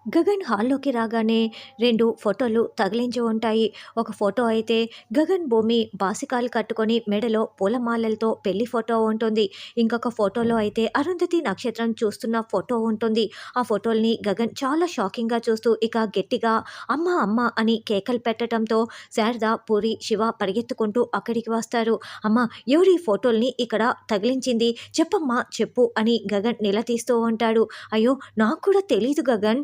గగన్ హాల్లోకి రాగానే 2 ఫోటోలు తగిలించి ఉంటాయి. ఒక ఫోటో అయితే గగన్, భూమి బాసికాలు కట్టుకొని మెడలో పూలమాలలతో పెళ్లి ఫోటో ఉంటుంది. ఇంకొక ఫోటోలో అయితే అరుంధతి నక్షత్రం చూస్తున్న ఫోటో ఉంటుంది. ఆ ఫోటోల్ని గగన్ చాలా షాకింగ్‌గా చూస్తూ ఇక గట్టిగా అమ్మ! అమ్మ! అని కేకలు పెట్టడంతో శారద, పూరి, శివ పరిగెత్తుకుంటూ అక్కడికి వస్తారు. అమ్మ! ఎవరు ఈ ఫోటోల్ని ఇక్కడ తగిలించింది? చెప్పమ్మా చెప్పు అని గగన్ నిలదీస్తూ ఉంటాడు. అయ్యో! నాకు కూడా తెలీదు గగన్.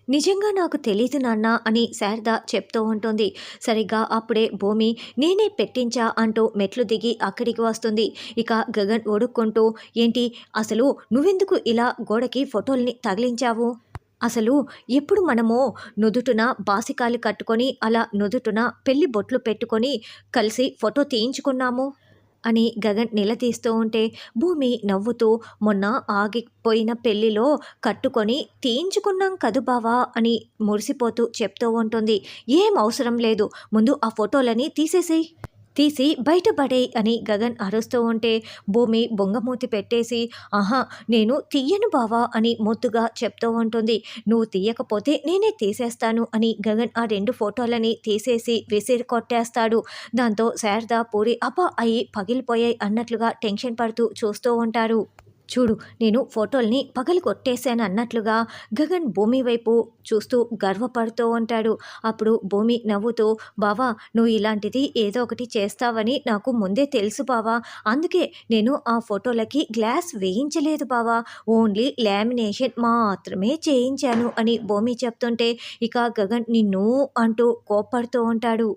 నిజంగా నాకు తెలీదు నాన్న అని శారద చెప్తూ ఉంటుంది. సరిగ్గా అప్పుడే భూమి నేనే పెట్టించా అంటూ మెట్లు దిగి అక్కడికి వస్తుంది. ఇక గగన్ ఒడుక్కుంటూ ఏంటి అసలు నువ్వెందుకు ఇలా గోడకి ఫోటోల్ని తగిలించావు? అసలు ఎప్పుడు మనము నుదుటున బాసికాలు కట్టుకొని అలా నుదుటున పెళ్లి బొట్లు పెట్టుకొని కలిసి ఫోటో తీయించుకున్నాము అని గగన్ నిలదీస్తూ ఉంటే భూమి నవ్వుతూ మొన్న ఆగిపోయిన పెళ్లిలో కట్టుకొని తీయించుకున్నాం కదు బావా అని మురిసిపోతూ చెప్తూ ఉంటుంది. ఏం అవసరం లేదు, ముందు ఆ ఫోటోలని తీసి బయట పడేయ్ అని గగన్ అరుస్తూ ఉంటే భూమి బొంగమూతి పెట్టేసి ఆహా నేను తీయను బావా అని ముద్దుగా చెప్తూ ఉంటుంది. నువ్వు తీయకపోతే నేనే తీసేస్తాను అని గగన్ ఆ 2 ఫోటోలని తీసేసి విసిరి కొట్టేస్తాడు. దాంతో శారద, పూరి అబ్బా అయి పగిలిపోయాయి అన్నట్లుగా టెన్షన్ పడుతూ చూస్తూ ఉంటారు. చూడు నేను ఫోటోల్ని పగలగొట్టేశాను అన్నట్లుగా గగన్ భూమి వైపు చూస్తూ గర్వపడుతూ ఉంటాడు. అప్పుడు భూమి నవ్వుతూ బావా నువ్వు ఇలాంటిది ఏదో ఒకటి చేస్తావని నాకు ముందే తెలుసు బావా, అందుకే నేను ఆ ఫోటోలకి గ్లాస్ వేయించలేదు బావా, ఓన్లీ లామినేషన్ మాత్రమే చేయించాను అని భూమి చెప్తుంటే ఇక గగన్ నిన్ను అంటూ కోప్పడుతూ ఉంటాడు.